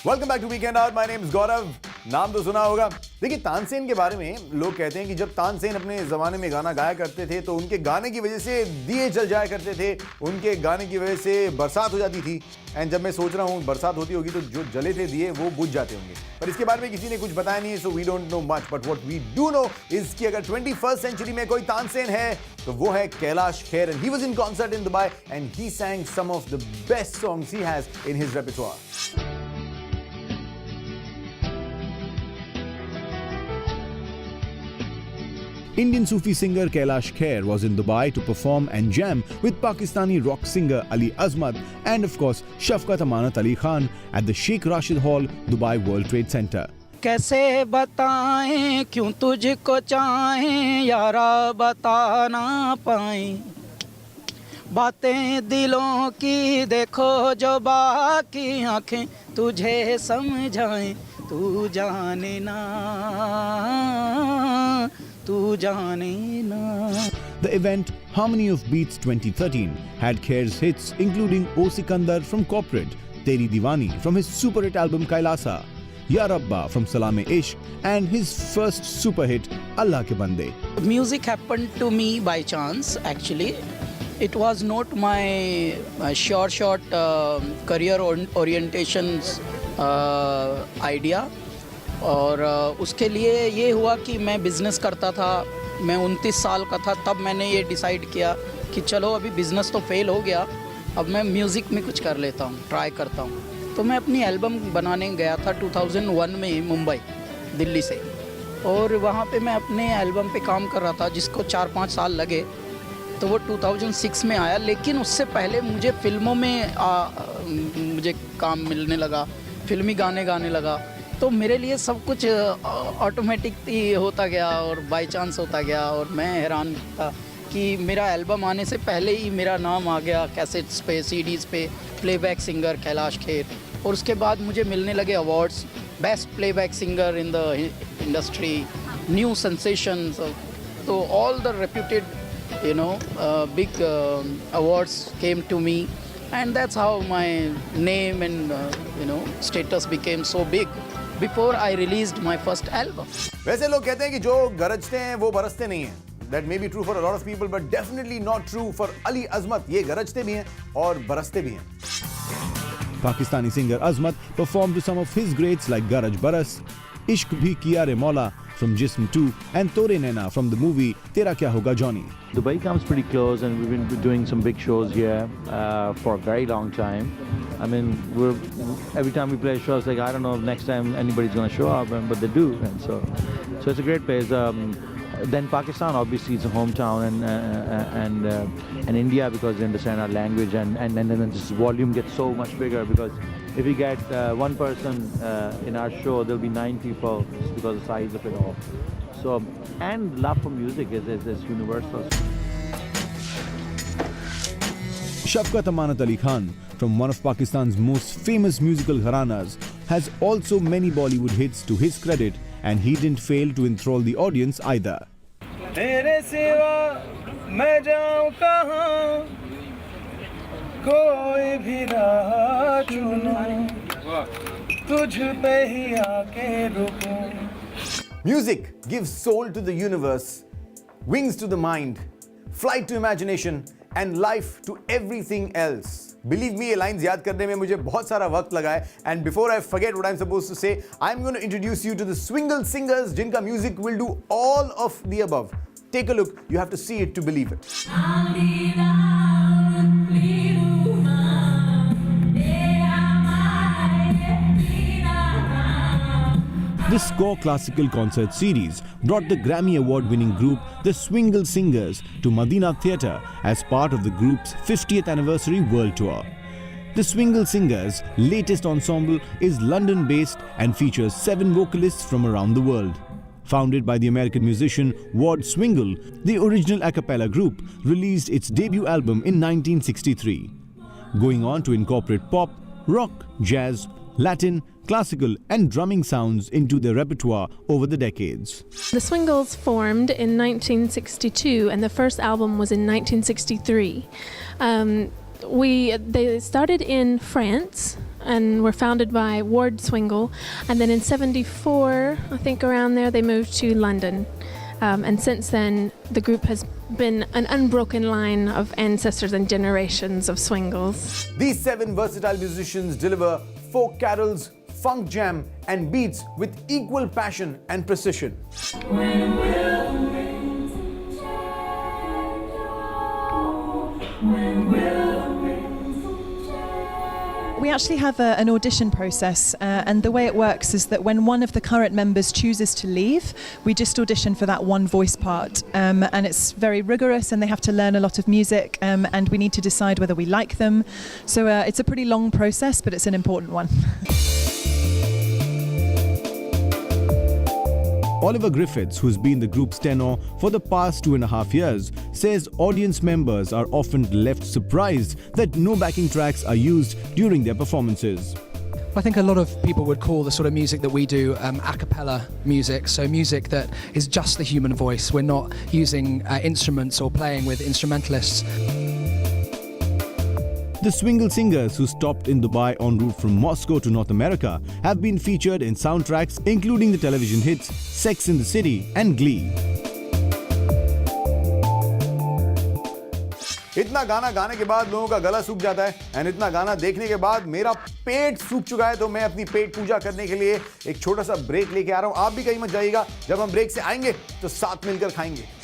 Welcome back to weekend out. My name is Gaurav. नाम तो सुना होगा। देखिए, तानसेन के बारे में लोग कहते हैं कि जब तानसेन अपने ज़माने में गाना गाया करते थे तो उनके गाने की वजह से दिए जल जाया करते थे, उनके गाने की वजह से बरसात हो जाती थी। एंड जब मैं सोच रहा हूँ बरसात होती होगी तो जो जले थे दिए वो बुझ जाते होंगे, पर इसके बारे में किसी ने कुछ बताया नहीं है, so we don't know much. But what we do know is कि अगर 21st सेंचुरी में कोई तानसेन है तो वो है Kailash Kher. And he was in concert in Dubai and he sang some of the best songs he has in his repertoire. Indian Sufi singer Kailash Kher was in Dubai to perform and jam with Pakistani rock singer Ali Azmat and of course Shafqat Amanat Ali Khan at the Sheikh Rashid Hall, Dubai World Trade Center. कैसे बताएं क्यों तुझको चाहें यारा बता ना पाएं, बातें दिलों की देखो जो बाकी आंखें तुझे समझाएं, तू जाने ना तू जाने ना। The event, Harmony of Beats 2013, had Kher's hits including O Sikandar from Corporate, Teri Diwani from his super hit album Kailasa, Ya Rabba from Salame-Ishq and his first super hit Allah Ke Bande. Music happened to me by chance actually. It was not my short career orientations idea. और उसके लिए ये हुआ कि मैं business करता था, मैं 29 साल का था तब मैंने ये डिसाइड किया कि चलो अभी बिज़नेस तो फेल हो गया, अब मैं म्यूज़िक में कुछ कर लेता हूँ, ट्राई करता हूँ। तो मैं अपनी एल्बम बनाने गया था 2001 में मुंबई, दिल्ली से, और वहाँ पे मैं अपने एल्बम पे काम कर रहा था जिसको 4-5 साल लगे। तो वो 2006 में आया, लेकिन उससे पहले मुझे फिल्मों में मुझे काम मिलने लगा, फिल्मी गाने गाने लगा। तो मेरे लिए सब कुछ ऑटोमेटिक ही होता गया और बाय चांस होता गया, और मैं हैरान था कि मेरा एल्बम आने से पहले ही मेरा नाम आ गया कैसेट्स पे, सीडीज़ पे, प्लेबैक सिंगर कैलाश खेर। और उसके बाद मुझे मिलने लगे awards, best playback singer in the industry, new sensations, तो all the reputed big awards came to me, and that's how my name and status became so big before I released my first album. वैसे लोग कहते हैं कि जो गरजते हैं वो बरसते नहीं हैं. That may be true for a lot of people, but definitely not true for Ali Azmat. ये गरजते भी हैं और बरसते भी हैं. Pakistani singer Azmat performed to some of his greats like Garaj Baras, Ishq Bhi Kiya Re Maula from Jism 2 and Tore Naina from the movie Tera Kya Hoga Johnny. Dubai comes pretty close, and we've been doing some big shows here for a very long time. I mean, every time we play shows, like I don't know if next time anybody's going to show up, but they do, and so it's a great place. Then Pakistan, obviously, it's a hometown, and India, because they understand our language, and then this volume gets so much bigger, because if we get one person in our show, there'll be 9 people just because of the size of it all. So, and love for music is universal. Shafqat Amanat Ali Khan, from one of Pakistan's most famous musical gharanas, has also many Bollywood hits to his credit, and he didn't fail to enthrall the audience either. तेरे सिवा मैं जाऊं कहां, कोई भी राह चुनूं, तुझ पे ही आके रुकूं. Music gives soul to the universe, wings to the mind, flight to imagination, and life to everything else. Believe me, ये lines याद करने में मुझे बहुत सारा वक्त लगा है. And before I forget what I'm supposed to say, I'm going to introduce you to the Swingle Singers, जिनका music will do all of the above. Take a look. You have to see it to believe it. This Score Classical Concert Series brought the Grammy Award-winning group The Swingle Singers to Madina Theatre as part of the group's 50th anniversary world tour. The Swingle Singers' latest ensemble is London-based and features 7 vocalists from around the world. Founded by the American musician Ward Swingle, the original a cappella group released its debut album in 1963, going on to incorporate pop, rock, jazz, Latin, classical and drumming sounds into their repertoire over the decades. The Swingles formed in 1962 and the first album was in 1963. They started in France and were founded by Ward Swingle, and then in '74, I think around there, they moved to London. And since then, the group has been an unbroken line of ancestors and generations of Swingles. These 7 versatile musicians deliver folk carols, funk jam, and beats with equal passion and precision. We actually have an audition process, and the way it works is that when one of the current members chooses to leave, we just audition for that one voice part, and it's very rigorous, and they have to learn a lot of music, and we need to decide whether we like them. So it's a pretty long process, but it's an important one. Oliver Griffiths, who's been the group's tenor for the past 2.5 years, says audience members are often left surprised that no backing tracks are used during their performances. I think a lot of people would call the sort of music that we do a cappella music, so music that is just the human voice. We're not using instruments or playing with instrumentalists. The Swingle Singers, who stopped in Dubai en route from Moscow to North America, have been featured in soundtracks including the television hits Sex and the City and Glee. इतना गाना गाने के बाद लोगों का गला सूख जाता है एंड इतना गाना देखने के बाद मेरा पेट सूख चुका है, तो मैं अपनी पेट पूजा करने के लिए एक छोटा सा ब्रेक लेके आ रहा हूं। आप भी कहीं मत जाइएगा, जब हम ब्रेक से आएंगे तो साथ मिलकर खाएंगे।